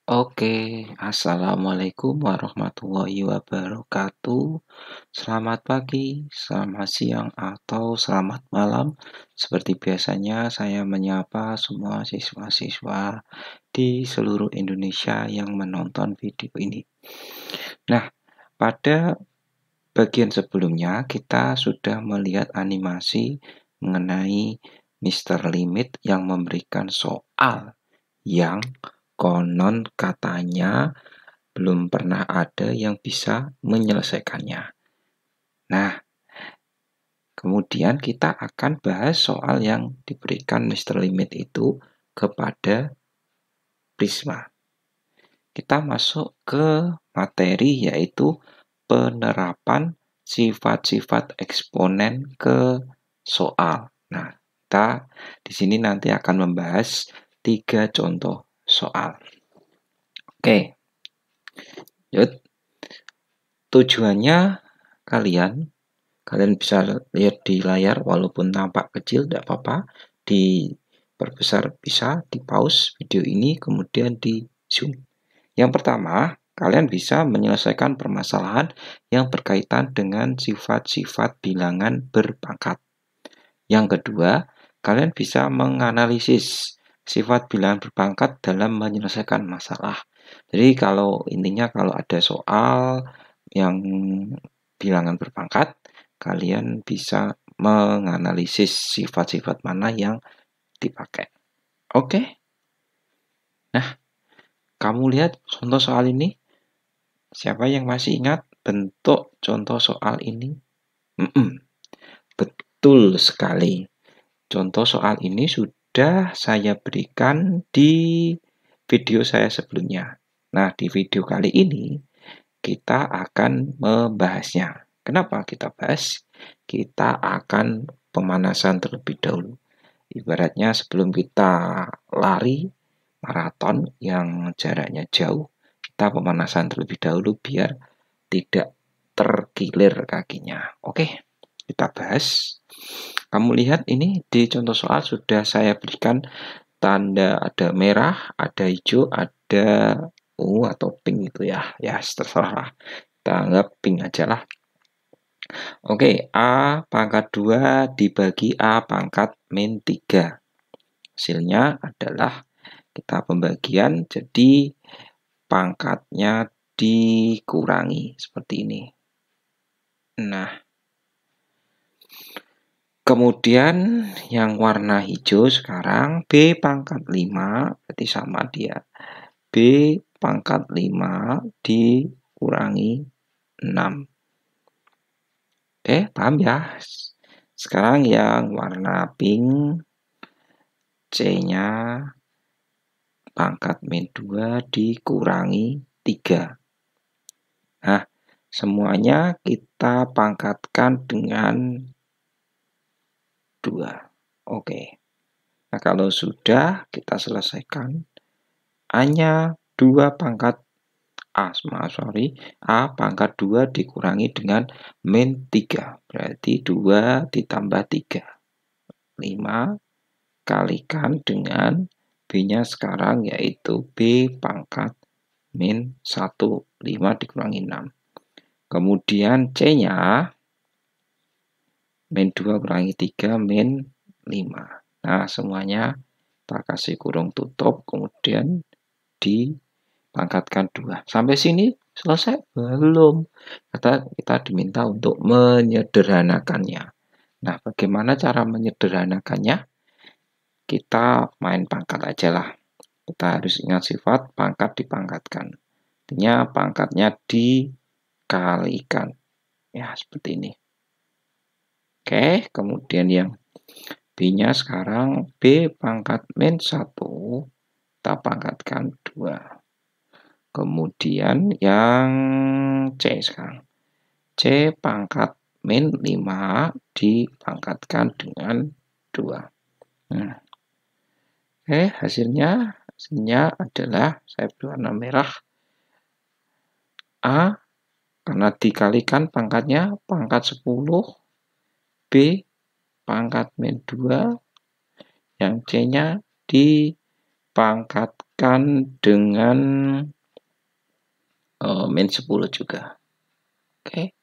Oke, assalamualaikum warahmatullahi wabarakatuh. Selamat pagi, selamat siang, atau selamat malam. Seperti biasanya, saya menyapa semua siswa-siswa di seluruh Indonesia yang menonton video ini. Nah, pada bagian sebelumnya, kita sudah melihat animasi mengenai Mr. Limit yang memberikan soal yang konon katanya belum pernah ada yang bisa menyelesaikannya. Nah, kemudian kita akan bahas soal yang diberikan Mr. Limit itu kepada Prisma. Kita masuk ke materi yaitu penerapan sifat-sifat eksponen ke soal. Nah, kita di sini nanti akan membahas 3 contoh soal. Oke. Yuk. Tujuannya kalian bisa lihat di layar walaupun tampak kecil tidak apa-apa, diperbesar bisa, di pause video ini kemudian di zoom. Yang pertama, kalian bisa menyelesaikan permasalahan yang berkaitan dengan sifat-sifat bilangan berpangkat. Yang kedua, kalian bisa menganalisis sifat bilangan berpangkat dalam menyelesaikan masalah. Jadi intinya kalau ada soal yang bilangan berpangkat, kalian bisa menganalisis sifat-sifat mana yang dipakai. Oke? Nah, kamu lihat contoh soal ini? Siapa yang masih ingat bentuk contoh soal ini? Betul sekali. Contoh soal ini sudah saya berikan di video saya sebelumnya. Nah, di video kali ini kita akan membahasnya. Kenapa kita bahas? Kita akan pemanasan terlebih dahulu. Ibaratnya sebelum kita lari maraton yang jaraknya jauh, kita pemanasan terlebih dahulu biar tidak terkilir kakinya. Oke, kita bahas. Kamu lihat ini di contoh soal sudah saya berikan tanda ada merah, ada hijau, ada ungu atau pink gitu ya. Ya, terserah. Kita anggap pink aja lah. Oke, A pangkat 2 dibagi A pangkat min 3. Hasilnya adalah kita pembagian jadi pangkatnya dikurangi seperti ini. Nah, kemudian yang warna hijau sekarang B pangkat 5 berarti sama dia. B pangkat 5 dikurangi 6. Paham ya? Sekarang yang warna pink C-nya pangkat min 2 dikurangi 3. Nah, semuanya kita pangkatkan dengan 2. Oke. Nah, kalau sudah kita selesaikan A-nya 2 pangkat A pangkat 2 dikurangi dengan min 3. Berarti 2 ditambah 3. 5 kalikan dengan B-nya sekarang yaitu B pangkat min 1. 5 dikurangi 6. Kemudian C-nya min 2 kurangi 3 min 5. Nah, semuanya kita kasih kurung tutup, kemudian dipangkatkan 2. Sampai sini selesai? Belum. Kita diminta untuk menyederhanakannya. Nah, bagaimana cara menyederhanakannya? Kita main pangkat aja lah. Kita harus ingat sifat pangkat dipangkatkan. Artinya pangkatnya dikalikan. Ya, seperti ini. Oke, kemudian yang B-nya sekarang B pangkat min 1, kita pangkatkan 2. Kemudian yang C sekarang. C pangkat min 5 dipangkatkan dengan 2. Hasilnya adalah saya berwarna merah. A karena dikalikan pangkatnya pangkat 10. B pangkat min 2. Yang C-nya dipangkatkan dapatkan dengan min 10 juga. Oke.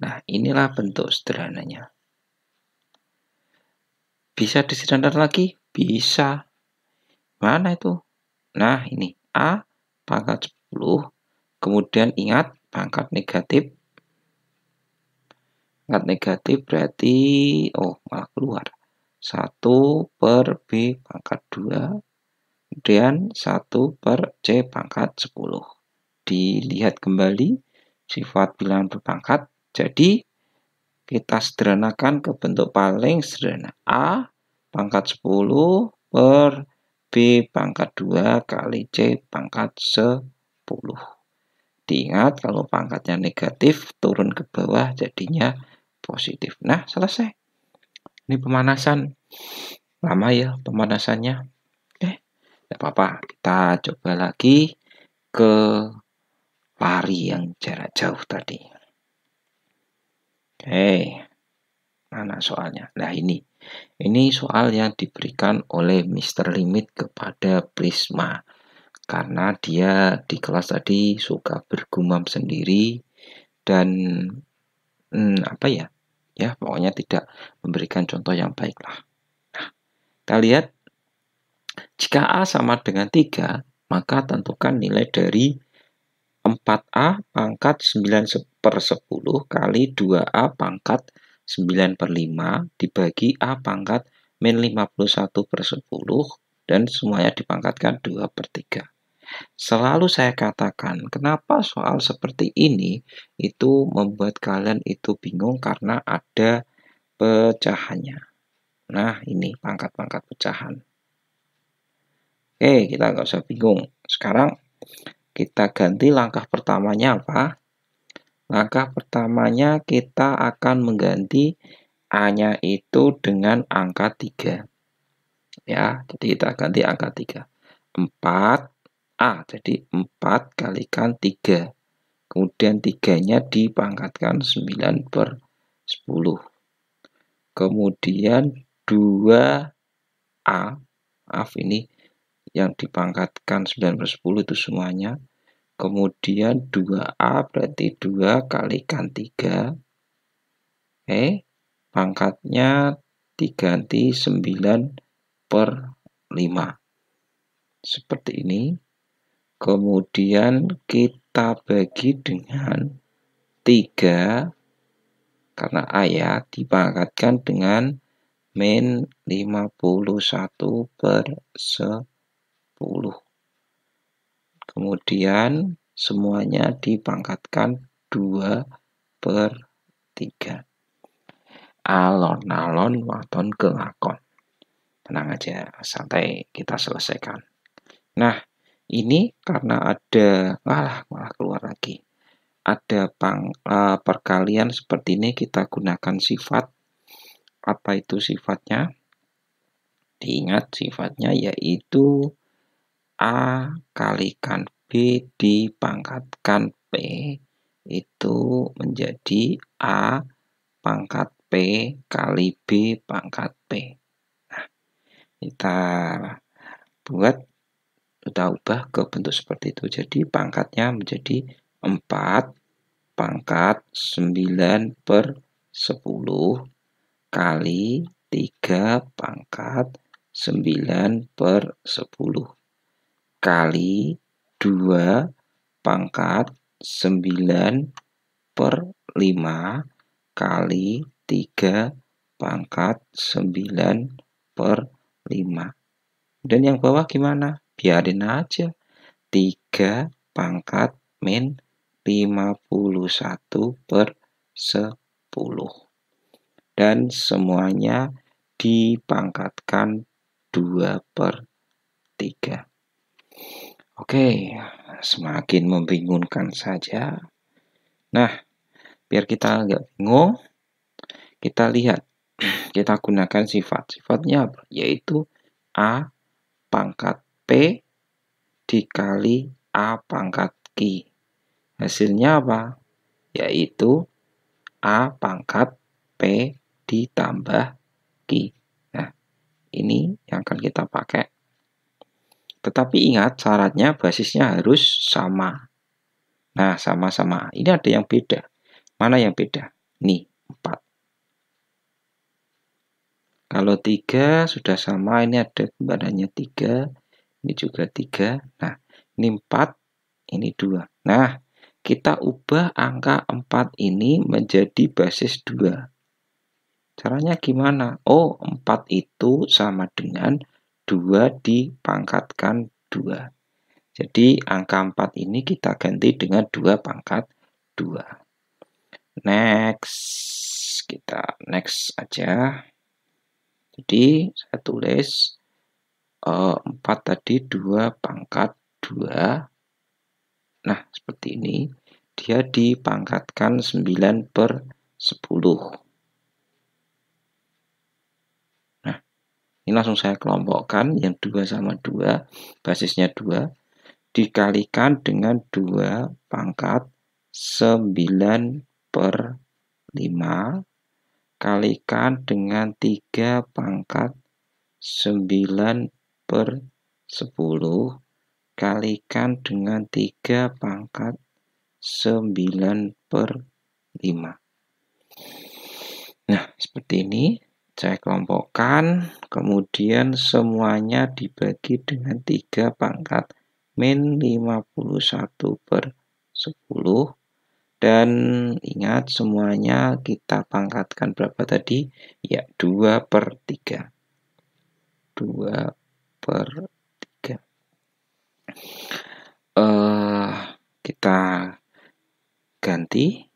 Nah, inilah bentuk sederhananya. Bisa disederhanakan lagi? Bisa. Mana itu? Nah, ini A pangkat 10. Kemudian ingat pangkat negatif. Pangkat negatif berarti, malah keluar. 1 per B pangkat 2. Kemudian 1 per C pangkat 10. Dilihat kembali sifat bilangan berpangkat. Jadi kita sederhanakan ke bentuk paling sederhana. A pangkat 10 per B pangkat 2 kali C pangkat 10. Diingat kalau pangkatnya negatif turun ke bawah jadinya positif. Nah, selesai. Ini pemanasan. Lama ya pemanasannya. Oke, tidak apa-apa. Kita coba lagi ke lari yang jarak jauh tadi. Oke, mana soalnya? Nah, ini soal yang diberikan oleh Mr. Limit kepada Prisma. Karena dia di kelas tadi suka bergumam sendiri dan ya pokoknya tidak memberikan contoh yang baik lah. Nah, kita lihat jika A sama dengan 3, maka tentukan nilai dari 4A pangkat 9/10 kali 2A pangkat 9/5 dibagi A pangkat min 51/10 dan semuanya dipangkatkan 2/3. Selalu saya katakan, kenapa soal seperti ini itu membuat kalian itu bingung karena ada pecahannya. Nah, ini pangkat-pangkat pecahan. Oke, kita nggak usah bingung. Sekarang kita ganti langkah pertamanya apa? Langkah pertamanya kita akan mengganti A-nya itu dengan angka 3. Ya, jadi kita ganti angka 3. 4 A, jadi 4 kalikan 3. Kemudian 3-nya dipangkatkan 9/10. Kemudian 2A, maaf ini yang dipangkatkan 9/10 itu semuanya. Kemudian 2A berarti 2 kalikan 3. Pangkatnya diganti 9/5. Seperti ini. Kemudian kita bagi dengan 3 karena A ya dipangkatkan dengan min 51/10. Kemudian semuanya dipangkatkan 2/3. Alon-alon waton kelakon. Tenang aja, santai kita selesaikan. Nah, ini karena ada malah keluar lagi. Ada perkalian seperti ini kita gunakan sifat. Apa itu sifatnya? Diingat sifatnya yaitu A kalikan B dipangkatkan P itu menjadi A pangkat P kali B pangkat P. Nah, kita ubah ke bentuk seperti itu. Jadi pangkatnya menjadi 4 pangkat 9/10 kali 3 pangkat 9/10 kali 2 pangkat 9/5 kali 3 pangkat 9/5. Dan yang bawah gimana? Biarin aja. 3 pangkat min 51/10. Dan semuanya dipangkatkan 2/3. Oke, semakin membingungkan saja. Nah, biar kita nggak bingung, kita lihat. Kita gunakan sifat. Sifatnya apa? Yaitu A pangkat P dikali A pangkat Q. Hasilnya apa? Yaitu A pangkat P ditambah Q. Nah, ini yang akan kita pakai. Tetapi ingat syaratnya basisnya harus sama. Nah, sama-sama. Ini ada yang beda. Mana yang beda? Nih, 4. Kalau 3 sudah sama, ini ada kembarannya 3. Ini juga 3. Nah, ini 4, ini 2. Nah, kita ubah angka 4 ini menjadi basis 2. Caranya gimana? Oh, 4 itu sama dengan 2 dipangkatkan 2. Jadi angka 4 ini kita ganti dengan 2 pangkat 2. Next, kita next aja. Jadi saya tulis 4 tadi 2 pangkat 2. Nah, seperti ini. Dia dipangkatkan 9 per 10. Nah, ini langsung saya kelompokkan. Yang 2 sama 2, basisnya 2. Dikalikan dengan 2 pangkat 9 per 5 kalikan dengan 3 pangkat 9 per 10 kalikan dengan 3 pangkat 9 per 5. Nah, seperti ini. Saya kelompokkan, kemudian semuanya dibagi dengan 3 pangkat min 51 per 10. Dan ingat semuanya kita pangkatkan berapa tadi? Ya, 2 per 3. 2 per 3. Kita ganti.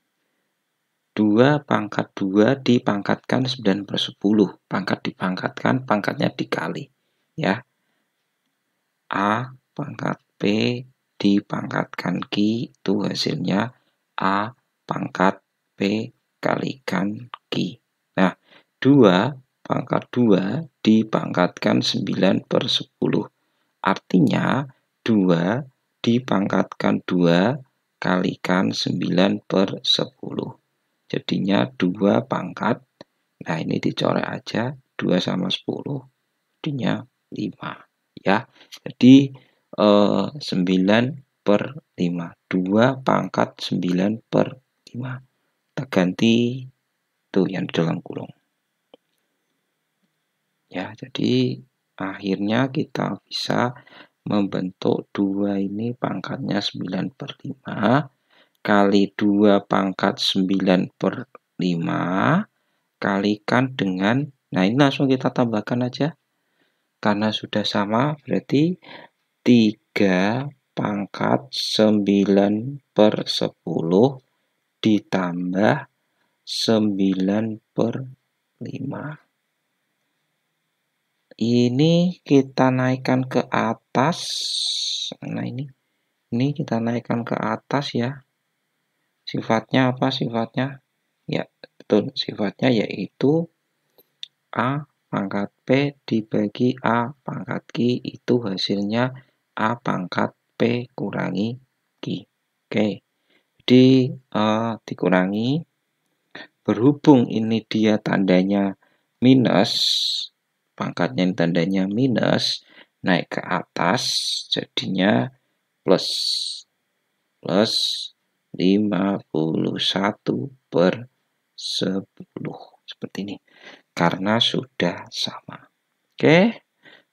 2 pangkat 2 dipangkatkan 9 per 10. Pangkat dipangkatkan, pangkatnya dikali. Ya. A pangkat P dipangkatkan Q, itu hasilnya A pangkat P kalikan Q. Nah, 2 pangkat 2 dipangkatkan 9 per 10. Artinya 2 dipangkatkan 2 kalikan 9 per 10. Jadinya 2 pangkat. Nah, ini dicoret aja. 2 sama 10. Jadinya 5. Ya, jadi 9 per 5. 2 pangkat 9 per 5. Kita ganti tuh yang di dalam kurung. Ya, jadi akhirnya kita bisa membentuk 2 ini pangkatnya 9 per 5 kali 2 pangkat 9 per 5 kalikan dengan, nah ini langsung kita tambahkan aja. Karena sudah sama berarti 3 pangkat 9 per 10 ditambah 9 per 5. Ini kita naikkan ke atas. Nah ini kita naikkan ke atas ya. Sifatnya apa sifatnya? Ya, betul. Sifatnya yaitu A pangkat P dibagi A pangkat Q, itu hasilnya A pangkat P kurangi Q. Oke, jadi dikurangi. Berhubung ini dia tandanya minus, pangkatnya tandanya minus, naik ke atas jadinya plus. Plus 51 per 10. Seperti ini. Karena sudah sama. Oke.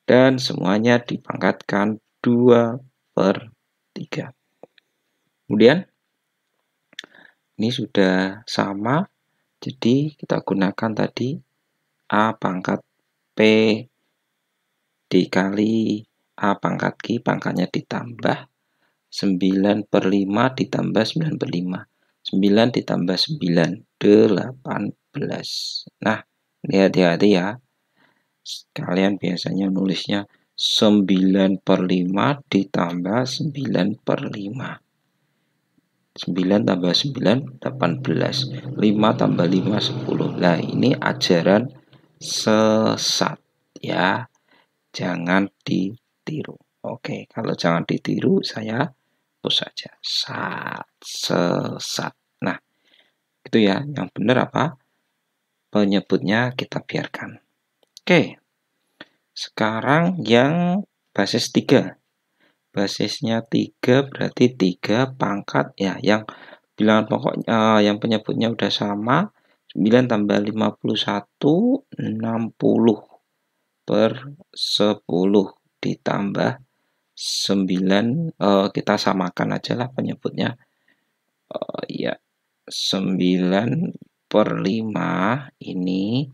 Dan semuanya dipangkatkan 2 per 3. Kemudian ini sudah sama. Jadi kita gunakan tadi A pangkat P dikali A pangkat Q, pangkatnya ditambah 9 per 5 ditambah 9 per 5. 9 ditambah 9, 18. Nah, ini hati-hati ya. Kalian biasanya nulisnya 9 per 5 ditambah 9 per 5. 9 tambah 9, 18. 5 tambah 5, 10. Nah, ini ajaran sesat ya. Jangan ditiru. Oke, kalau jangan ditiru saya hapus saja. Sesat. Nah, itu ya. Yang benar apa? Penyebutnya kita biarkan. Oke. Sekarang yang basis 3. basisnya 3 berarti 3 pangkat ya, yang bilangan pokoknya yang penyebutnya udah sama. 9 tambah 51 60 per 10 ditambah 9, kita samakan aja lah penyebutnya. Ya 9 per 5 ini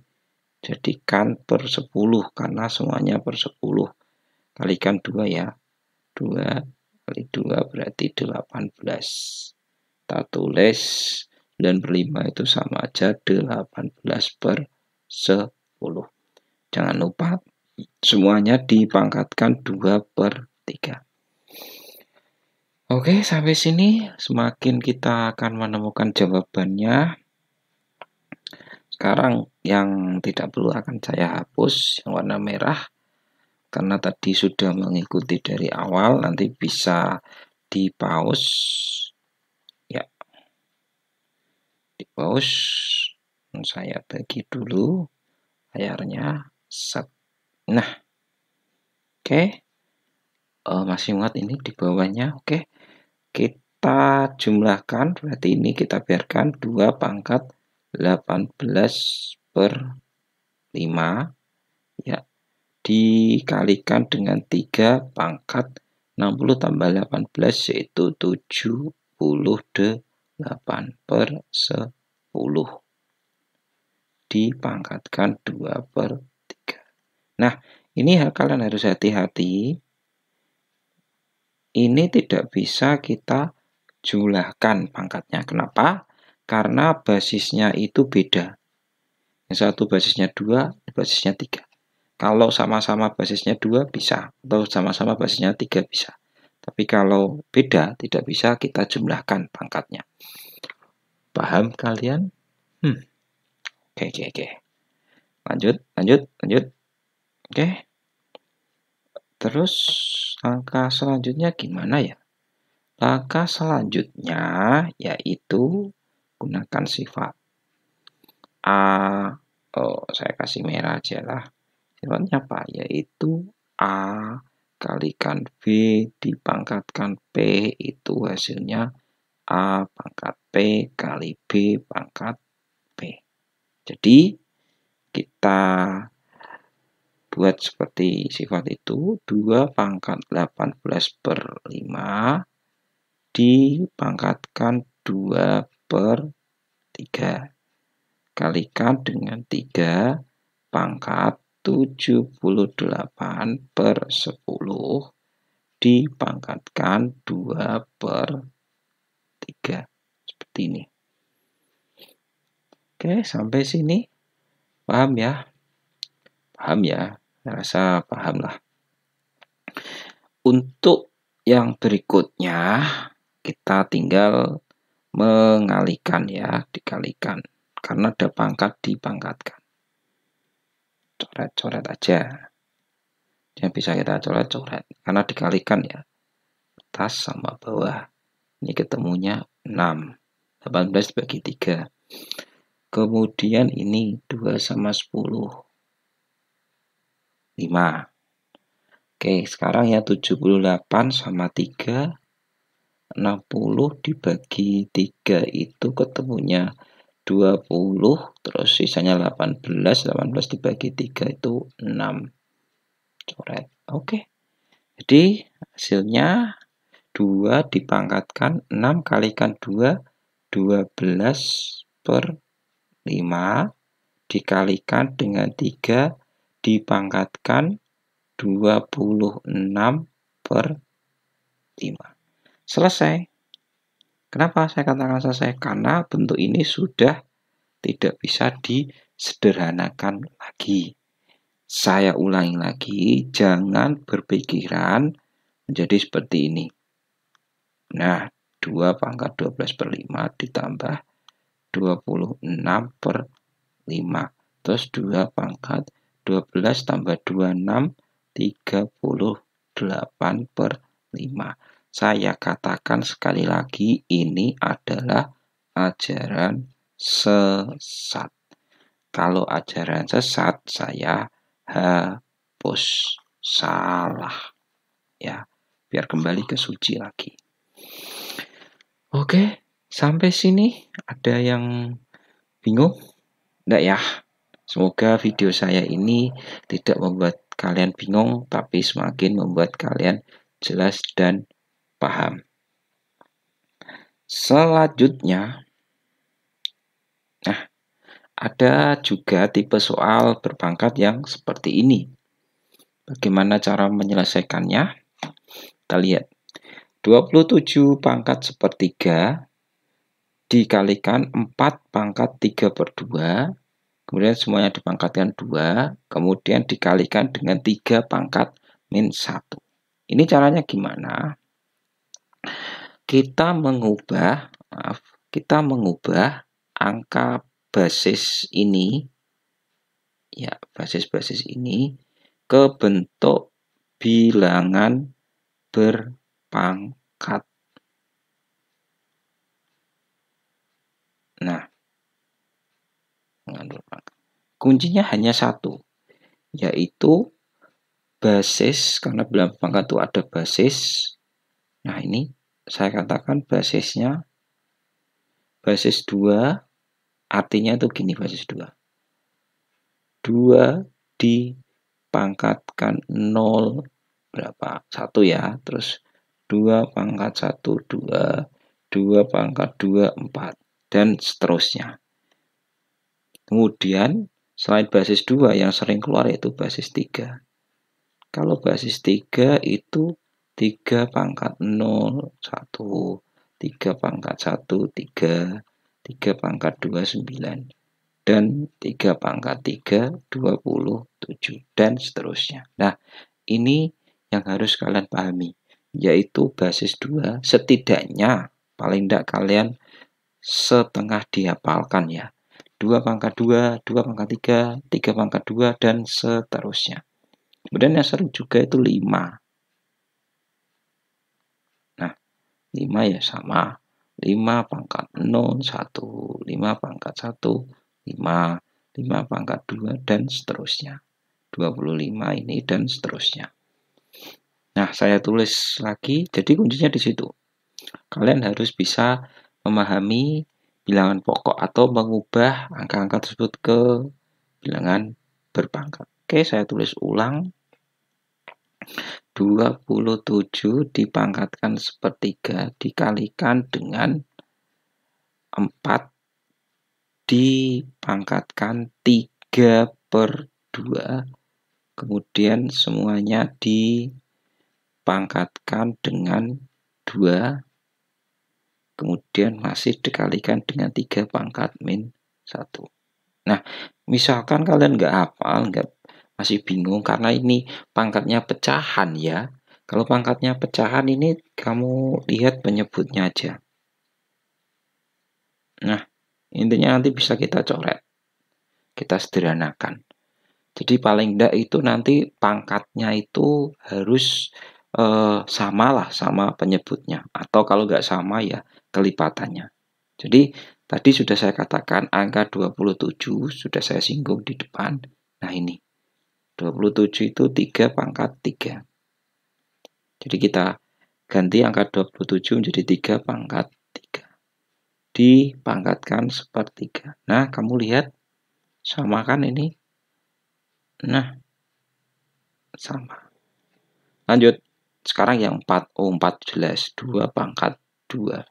jadikan per 10 karena semuanya per 10. Kalikan 2 ya. 2 kali 2 berarti 18. Kita tulis 9 per 5 itu sama aja 18 per 10. Jangan lupa semuanya dipangkatkan 2 per 3. Oke, sampai sini semakin kita akan menemukan jawabannya. Sekarang yang tidak perlu akan saya hapus yang warna merah, karena tadi sudah mengikuti dari awal, nanti bisa di pause ya, di pause. Saya bagi dulu layarnya. Nah, oke. Masih muat ini di bawahnya. Oke, kita jumlahkan, berarti ini kita biarkan 2 pangkat 18 per 5 ya, dikalikan dengan 3 pangkat 60 tambah 18 yaitu 78 per 10 dipangkatkan 2 per 3. Nah, ini kalian harus hati-hati. Ini tidak bisa kita jumlahkan pangkatnya. Kenapa? Karena basisnya itu beda. Yang satu basisnya 2, basisnya 3. Kalau sama-sama basisnya 2 bisa, atau sama-sama basisnya 3 bisa. Tapi kalau beda, tidak bisa kita jumlahkan pangkatnya. Paham kalian? Oke. Lanjut. Oke. Terus langkah selanjutnya gimana ya? Langkah selanjutnya yaitu gunakan sifat A. Saya kasih merah aja lah. Sifatnya apa? Yaitu A kalikan B dipangkatkan P, itu hasilnya A pangkat P kali B pangkat P. Jadi kita buat seperti sifat itu, 2 pangkat 18 per 5 dipangkatkan 2 per 3. Kalikan dengan 3 pangkat 78 per 10 dipangkatkan 2 per 3. Seperti ini. Oke, sampai sini paham ya? Paham ya? Saya rasa paham lah. Untuk yang berikutnya kita tinggal mengalihkan ya, dikalikan. Karena ada pangkat dipangkatkan. Coret-coret aja. Yang bisa kita coret-coret. Karena dikalikan ya. Atas sama bawah. Ini ketemunya 6. 18 dibagi 3. Kemudian ini 2 sama 10. 5. Oke, sekarang ya 78 sama 3. 60 dibagi 3 itu ketemunya 20, terus sisanya 18. 18 dibagi 3 itu 6. Coret. Oke. Jadi hasilnya 2 dipangkatkan 6 kalikan 2, 12 per 5 dikalikan dengan 3 dipangkatkan 26 per 5. Selesai. Kenapa saya katakan selesai? Karena bentuk ini sudah tidak bisa disederhanakan lagi. Saya ulangi lagi, jangan berpikiran menjadi seperti ini. Nah, 2 pangkat 12 per 5 ditambah 26 per 5. Terus 2 pangkat 12 tambah 26, 38 per 5. Saya katakan sekali lagi, ini adalah ajaran sesat. Kalau ajaran sesat, saya hapus. Salah. Ya, biar kembali ke suci lagi. Oke, sampai sini ada yang bingung? Enggak ya? Semoga video saya ini tidak membuat kalian bingung, tapi semakin membuat kalian jelas dan paham. Selanjutnya, ada juga tipe soal berpangkat yang seperti ini. Bagaimana cara menyelesaikannya? Kita lihat. 27 pangkat sepertiga dikalikan 4 pangkat 3/2, kemudian semuanya dipangkatkan 2, kemudian dikalikan dengan 3 pangkat min 1. Ini caranya gimana? Kita mengubah angka basis ini, ya, basis-basis ini ke bentuk bilangan berpangkat. Nah, kuncinya hanya satu, yaitu basis, karena bilangan berpangkat itu ada basis. Nah, ini saya katakan basisnya basis 2, artinya itu gini, basis 2. 2 dipangkatkan 0 berapa? 1 ya, terus 2 pangkat 1, 2, 2 pangkat 2, 4, dan seterusnya. Kemudian selain basis 2 yang sering keluar yaitu basis 3. Kalau basis 3 itu 3 pangkat 0, 1, 3 pangkat 1, 3, 3 pangkat 2, 9, dan 3 pangkat 3, 27, dan seterusnya. Nah, ini yang harus kalian pahami, yaitu basis 2 setidaknya, paling tidak kalian setengah dihafalkan ya. 2 pangkat 2, 2 pangkat 3, 3 pangkat 2, dan seterusnya. Kemudian yang sering juga itu 5. Nah, 5 ya sama. 5 pangkat 0, 1, 5 pangkat 1, 5, 5 pangkat 2, dan seterusnya. 25 ini dan seterusnya. Nah, saya tulis lagi, jadi kuncinya di situ. Kalian harus bisa memahami bilangan pokok atau mengubah angka-angka tersebut ke bilangan berpangkat. Oke, saya tulis ulang. 27 dipangkatkan sepertiga dikalikan dengan 4 dipangkatkan 3/2, kemudian semuanya dipangkatkan dengan 2, kemudian masih dikalikan dengan 3 pangkat min 1. Nah, misalkan kalian nggak hafal, masih bingung karena ini pangkatnya pecahan ya. Kalau pangkatnya pecahan ini kamu lihat penyebutnya aja. Nah, intinya nanti bisa kita coret, kita sederhanakan. Jadi paling enggak itu nanti pangkatnya itu harus sama penyebutnya, atau kalau nggak sama ya kelipatannya. Jadi tadi sudah saya katakan angka 27 sudah saya singgung di depan. Nah, ini 27 itu 3 pangkat 3. Jadi kita ganti angka 27 menjadi 3 pangkat 3. Dipangkatkan sepertiga. Nah, kamu lihat sama kan ini? Nah, sama. Lanjut. Sekarang yang 4. Oh, 4 jelas. 2 pangkat 2.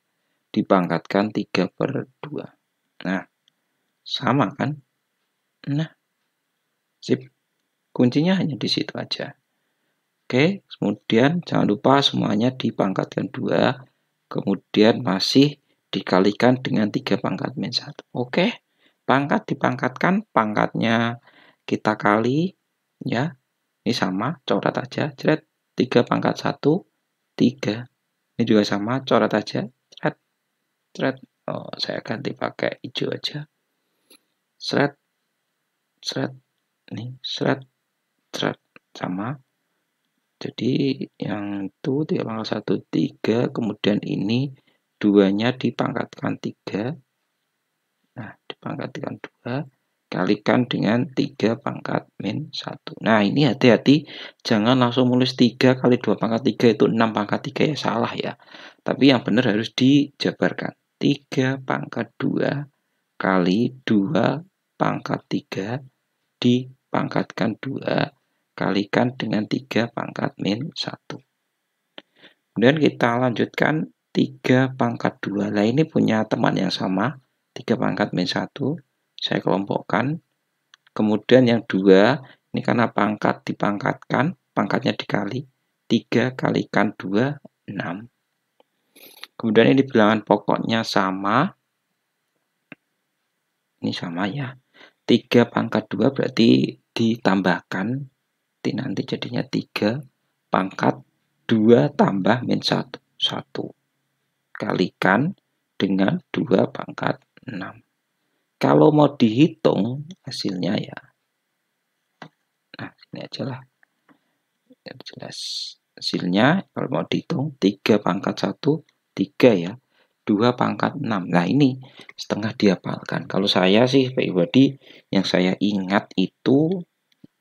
Dipangkatkan 3/2. Nah, sama kan? Nah, sip. Kuncinya hanya di situ aja. Oke, kemudian jangan lupa semuanya dipangkatkan 2, kemudian masih dikalikan dengan 3 pangkat min 1. Oke, pangkat dipangkatkan, pangkatnya kita kali, ya. Ini sama, coret aja, cret. 3 pangkat 1, 3. Ini juga sama, coret aja, cret, cret. Oh, saya ganti pakai hijau aja. Seret, seret, nih, seret, seret, sama. Jadi yang itu 3 pangkat 1, 3, kemudian ini 2-nya dipangkatkan 3. Nah, dipangkatkan 2, kalikan dengan 3 pangkat min 1. Nah, ini hati-hati, jangan langsung nulis 3 kali 2 pangkat 3 itu 6 pangkat 3 ya, salah ya. Tapi yang benar harus dijabarkan. 3 pangkat 2 kali 2 pangkat 3 dipangkatkan 2 kalikan dengan 3 pangkat min 1. Kemudian kita lanjutkan 3 pangkat 2. Nah, ini punya teman yang sama, 3 pangkat min 1. Saya kelompokkan. Kemudian yang 2, ini karena pangkat dipangkatkan, pangkatnya dikali. 3 kalikan 2, 6. Kemudian ini bilangan pokoknya sama. Ini sama ya. 3 pangkat 2 berarti ditambahkan. Nanti jadinya 3 pangkat 2 tambah min 1. 1. Kalikan dengan 2 pangkat 6. Kalau mau dihitung hasilnya ya. Nah, ini aja lah. Yang jelas. Hasilnya kalau mau dihitung 3 pangkat 1, 3 ya. 2 pangkat 6. Nah, ini setengah dihafalkan. Kalau saya sih pribadi yang saya ingat itu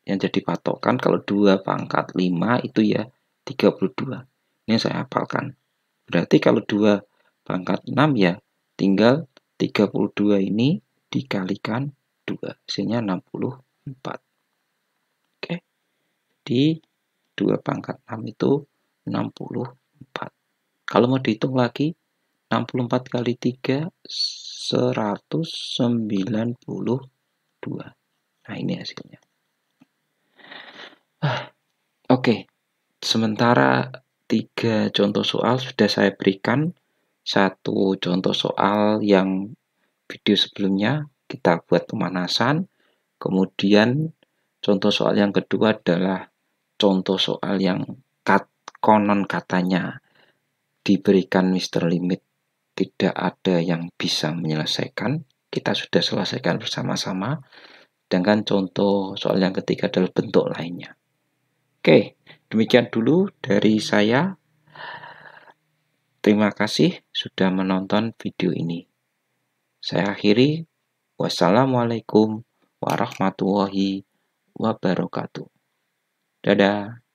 yang jadi patokan kalau 2 pangkat 5 itu ya 32. Ini saya hafalkan. Berarti kalau 2 pangkat 6 ya tinggal 32 ini dikalikan 2. Hasilnya 64. Oke. Jadi 2 pangkat 6 itu 64. Kalau mau dihitung lagi 64 kali 3 192. Nah, ini hasilnya. Oke. Sementara 3 contoh soal sudah saya berikan. 1 contoh soal yang video sebelumnya kita buat pemanasan. Kemudian contoh soal yang kedua adalah contoh soal yang konon katanya diberikan Mr. Limit tidak ada yang bisa menyelesaikan. Kita sudah selesaikan bersama-sama. Sedangkan contoh soal yang ketiga adalah bentuk lainnya. Oke, demikian dulu dari saya. Terima kasih sudah menonton video ini. Saya akhiri. Wassalamualaikum warahmatullahi wabarakatuh. Dadah.